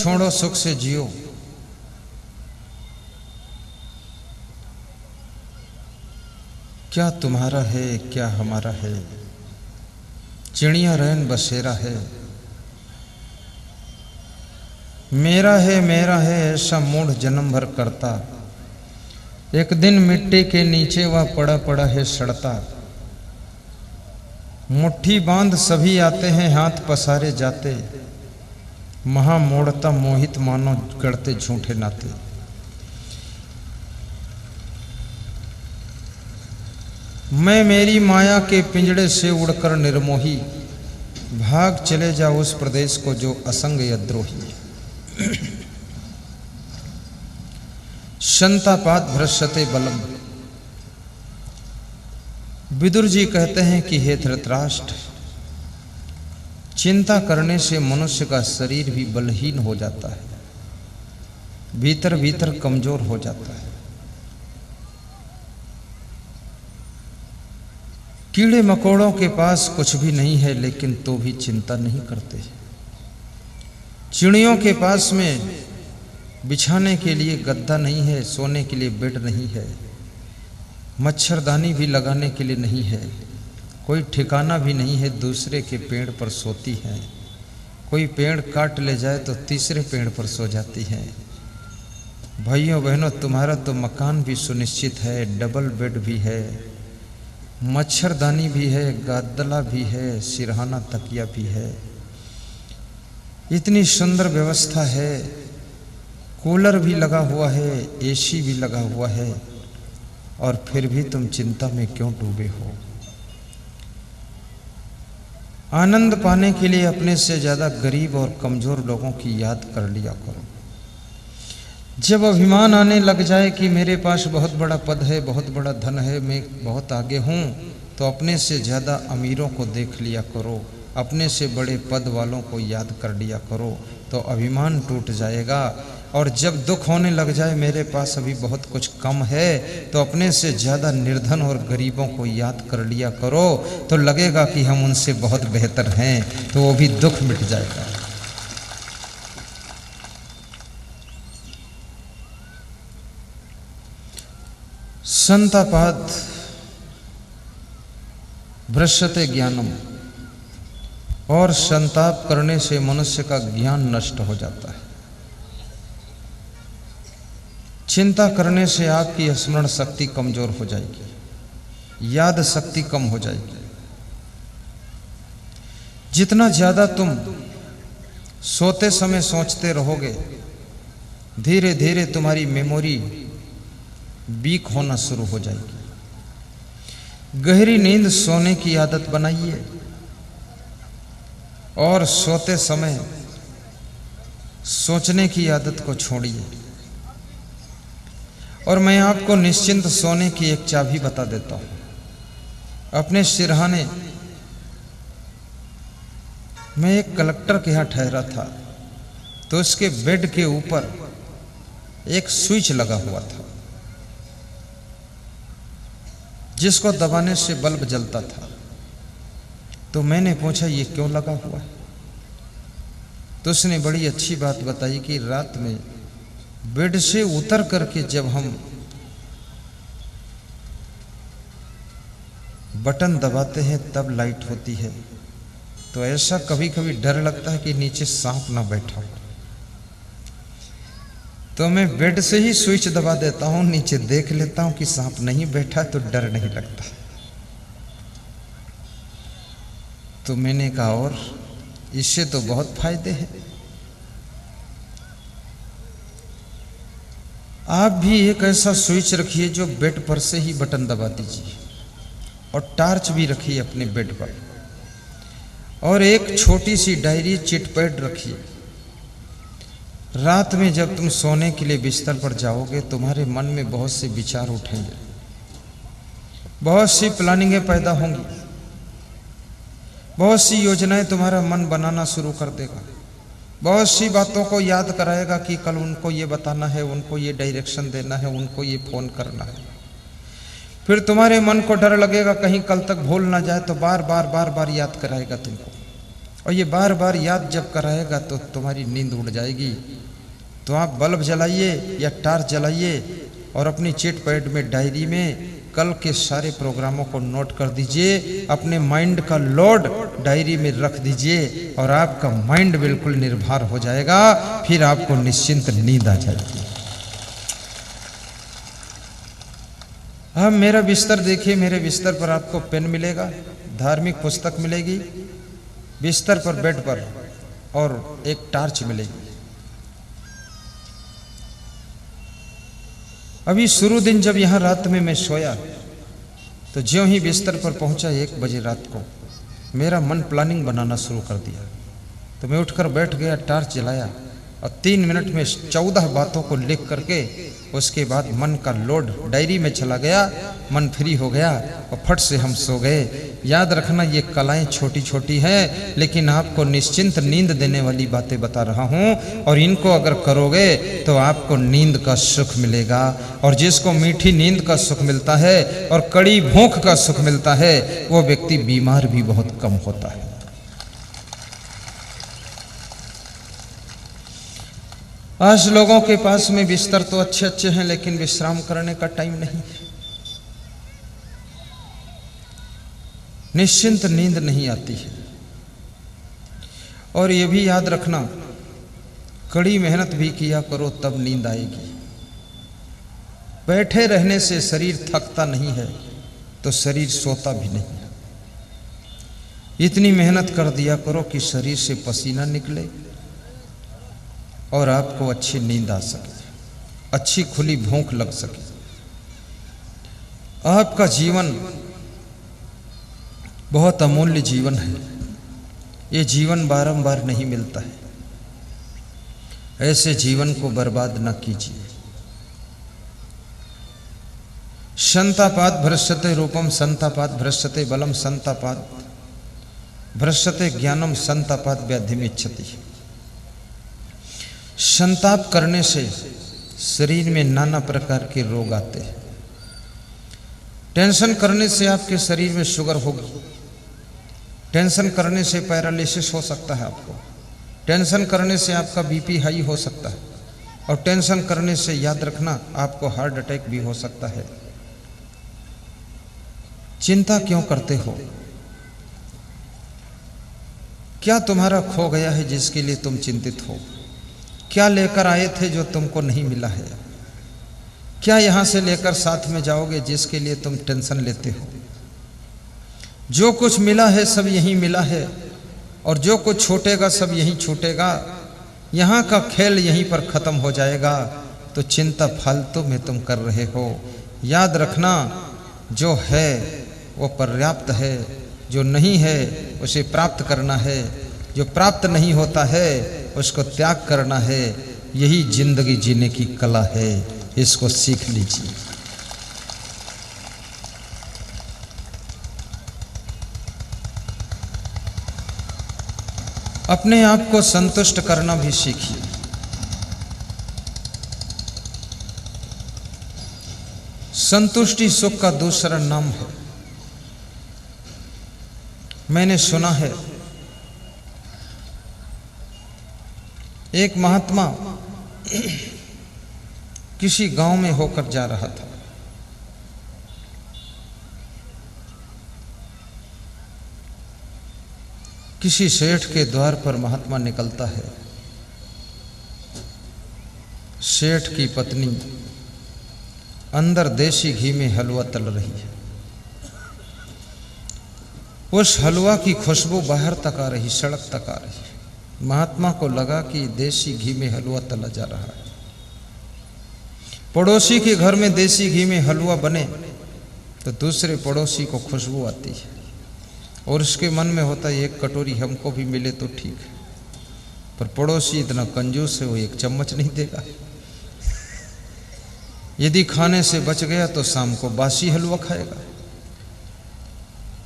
छोड़ो सुख से जियो। क्या तुम्हारा है क्या हमारा है, चिड़िया रैन बसेरा है। मेरा है ऐसा मूढ़ जन्म भर करता, एक दिन मिट्टी के नीचे वह पड़ा पड़ा है सड़ता। मुट्ठी बांध सभी आते हैं हाथ पसारे जाते, महा मोड़ता मोहित मानो गढ़ते झूठे नाते। मैं मेरी माया के पिंजड़े से उड़कर निर्मोही, भाग चले जा उस प्रदेश को जो असंग यद्रोही। संतापात भ्रष्यते बलम। विदुर जी कहते हैं कि हे धृतराष्ट्र, चिंता करने से मनुष्य का शरीर भी बलहीन हो जाता है, भीतर भीतर कमजोर हो जाता है। कीड़े मकोड़ों के पास कुछ भी नहीं है लेकिन तो भी चिंता नहीं करते। चिड़ियों के पास में बिछाने के लिए गद्दा नहीं है, सोने के लिए बेड नहीं है, मच्छरदानी भी लगाने के लिए नहीं है, कोई ठिकाना भी नहीं है, दूसरे के पेड़ पर सोती हैं। कोई पेड़ काट ले जाए तो तीसरे पेड़ पर सो जाती हैं। भाइयों बहनों, तुम्हारा तो मकान भी सुनिश्चित है, डबल बेड भी है, मच्छरदानी भी है, गादला भी है, सिरहाना तकिया भी है, इतनी सुंदर व्यवस्था है, कूलर भी लगा हुआ है, एसी भी लगा हुआ है, और फिर भी तुम चिंता में क्यों डूबे हो। आनंद पाने के लिए अपने से ज्यादा गरीब और कमजोर लोगों की याद कर लिया करो। जब अभिमान आने लग जाए कि मेरे पास बहुत बड़ा पद है, बहुत बड़ा धन है, मैं बहुत आगे हूँ, तो अपने से ज़्यादा अमीरों को देख लिया करो, अपने से बड़े पद वालों को याद कर लिया करो, तो अभिमान टूट जाएगा। और जब दुख होने लग जाए मेरे पास अभी बहुत कुछ कम है, तो अपने से ज़्यादा निर्धन और गरीबों को याद कर लिया करो, तो लगेगा कि हम उनसे बहुत बेहतर हैं, तो वो भी दुख मिट जाएगा। संतापाद भ्रष्यते ज्ञानम। और संताप करने से मनुष्य का ज्ञान नष्ट हो जाता है। चिंता करने से आपकी स्मरण शक्ति कमजोर हो जाएगी, याद शक्ति कम हो जाएगी। जितना ज्यादा तुम सोते समय सोचते रहोगे, धीरे धीरे तुम्हारी मेमोरी वीक होना शुरू हो जाएगी। गहरी नींद सोने की आदत बनाइए और सोते समय सोचने की आदत को छोड़िए। और मैं आपको निश्चिंत सोने की एक चाबी बता देता हूं। अपने सिरहाने मैं एक कलेक्टर के यहाँ ठहरा था, तो उसके बेड के ऊपर एक स्विच लगा हुआ था जिसको दबाने से बल्ब जलता था। तो मैंने पूछा ये क्यों लगा हुआ है, तो उसने बड़ी अच्छी बात बताई कि रात में बेड से उतर करके जब हम बटन दबाते हैं तब लाइट होती है, तो ऐसा कभी कभी डर लगता है कि नीचे सांप ना बैठा हो, तो मैं बेड से ही स्विच दबा देता हूं, नीचे देख लेता हूं कि सांप नहीं बैठा, तो डर नहीं लगता। तो मैंने कहा और इससे तो बहुत फायदे हैं। आप भी एक ऐसा स्विच रखिए जो बेड पर से ही बटन दबा दीजिए, और टार्च भी रखिए अपने बेड पर, और एक छोटी सी डायरी चिटपैड रखिए। रात में जब तुम सोने के लिए बिस्तर पर जाओगे, तुम्हारे मन में बहुत से विचार उठेंगे, बहुत सी प्लानिंगें पैदा होंगी, बहुत सी योजनाएं तुम्हारा मन बनाना शुरू कर देगा, बहुत सी बातों को याद कराएगा कि कल उनको ये बताना है, उनको ये डायरेक्शन देना है, उनको ये फोन करना है। फिर तुम्हारे मन को डर लगेगा कहीं कल तक भूल ना जाए, तो बार बार याद कराएगा तुमको। और ये बार बार याद जब कराएगा तो तुम्हारी नींद उड़ जाएगी। तो आप बल्ब जलाइए या टार्च जलाइए और अपनी चिट पैड में डायरी में कल के सारे प्रोग्रामों को नोट कर दीजिए, अपने माइंड का लोड डायरी में रख दीजिए और आपका माइंड बिल्कुल निर्भर हो जाएगा। फिर आपको निश्चिंत नींद आ जाएगी। अब मेरा बिस्तर देखिए, मेरे बिस्तर पर आपको पेन मिलेगा, धार्मिक पुस्तक मिलेगी, बिस्तर पर बेड पर, और एक टार्च मिलेगी। अभी शुरू दिन जब यहाँ रात में मैं सोया तो ज्यों ही बिस्तर पर पहुंचा 1 बजे रात को, मेरा मन प्लानिंग बनाना शुरू कर दिया। तो मैं उठकर बैठ गया, टार्च जलाया और 3 मिनट में 14 बातों को लिख करके उसके बाद मन का लोड डायरी में चला गया, मन फ्री हो गया और फट से हम सो गए। याद रखना ये कलाएं छोटी छोटी हैं, लेकिन आपको निश्चिंत नींद देने वाली बातें बता रहा हूं, और इनको अगर करोगे तो आपको नींद का सुख मिलेगा। और जिसको मीठी नींद का सुख मिलता है और कड़ी भूख का सुख मिलता है, वो व्यक्ति बीमार भी बहुत कम होता है। आज लोगों के पास में बिस्तर तो अच्छे अच्छे हैं, लेकिन विश्राम करने का टाइम नहीं, निश्चिंत नींद नहीं आती है। और ये भी याद रखना, कड़ी मेहनत भी किया करो तब नींद आएगी। बैठे रहने से शरीर थकता नहीं है तो शरीर सोता भी नहीं है। इतनी मेहनत कर दिया करो कि शरीर से पसीना निकले और आपको अच्छी नींद आ सके, अच्छी खुली भूख लग सके। आपका जीवन बहुत अमूल्य जीवन है, ये जीवन बारंबार नहीं मिलता है। ऐसे जीवन को बर्बाद न कीजिए। संतापात भ्रष्यते रूपम, संतापात भ्रष्यते बलम, संतापात भ्रष्यते ज्ञानम, संतापात व्याधिमिच्छति। संताप करने से शरीर में नाना प्रकार के रोग आते हैं। टेंशन करने से आपके शरीर में शुगर होगी, टेंशन करने से पैरालिसिस हो सकता है आपको, टेंशन करने से आपका बीपी हाई हो सकता है, और टेंशन करने से याद रखना आपको हार्ट अटैक भी हो सकता है। चिंता क्यों करते हो? क्या तुम्हारा खो गया है जिसके लिए तुम चिंतित हो? क्या लेकर आए थे जो तुमको नहीं मिला है? क्या यहां से लेकर साथ में जाओगे जिसके लिए तुम टेंशन लेते हो? जो कुछ मिला है सब यहीं मिला है, और जो कुछ छूटेगा सब यहीं छूटेगा। यहाँ का खेल यहीं पर खत्म हो जाएगा। तो चिंता फालतू में तुम कर रहे हो। याद रखना, जो है वो पर्याप्त है, जो नहीं है उसे प्राप्त करना है, जो प्राप्त नहीं होता है उसको त्याग करना है। यही जिंदगी जीने की कला है, इसको सीख लीजिए। अपने आप को संतुष्ट करना भी सीखिए। संतुष्टि सुख का दूसरा नाम है। मैंने सुना है एक महात्मा किसी गांव में होकर जा रहा था। किसी सेठ के द्वार पर महात्मा निकलता है। सेठ की पत्नी अंदर देसी घी में हलवा तल रही है। उस हलवा की खुशबू बाहर तक आ रही, सड़क तक आ रही। महात्मा को लगा कि देसी घी में हलवा तला जा रहा है। पड़ोसी के घर में देसी घी में हलवा बने तो दूसरे पड़ोसी को खुशबू आती है, और उसके मन में होता है एक कटोरी हमको भी मिले तो ठीक है, पर पड़ोसी इतना कंजूस है वो एक चम्मच नहीं देगा। यदि खाने से बच गया तो शाम को बासी हलवा खाएगा,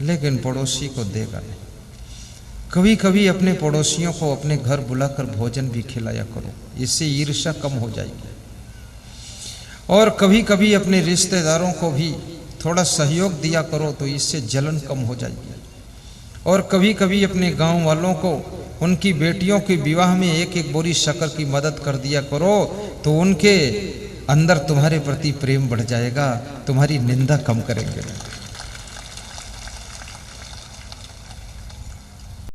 लेकिन पड़ोसी को देगा नहीं। कभी कभी अपने पड़ोसियों को अपने घर बुलाकर भोजन भी खिलाया करो, इससे ईर्ष्या कम हो जाएगी। और कभी कभी अपने रिश्तेदारों को भी थोड़ा सहयोग दिया करो, तो इससे जलन कम हो जाएगी। और कभी कभी अपने गांव वालों को उनकी बेटियों के विवाह में एक एक बोरी शक्कर की मदद कर दिया करो, तो उनके अंदर तुम्हारे प्रति प्रेम बढ़ जाएगा, तुम्हारी निंदा कम करेंगे।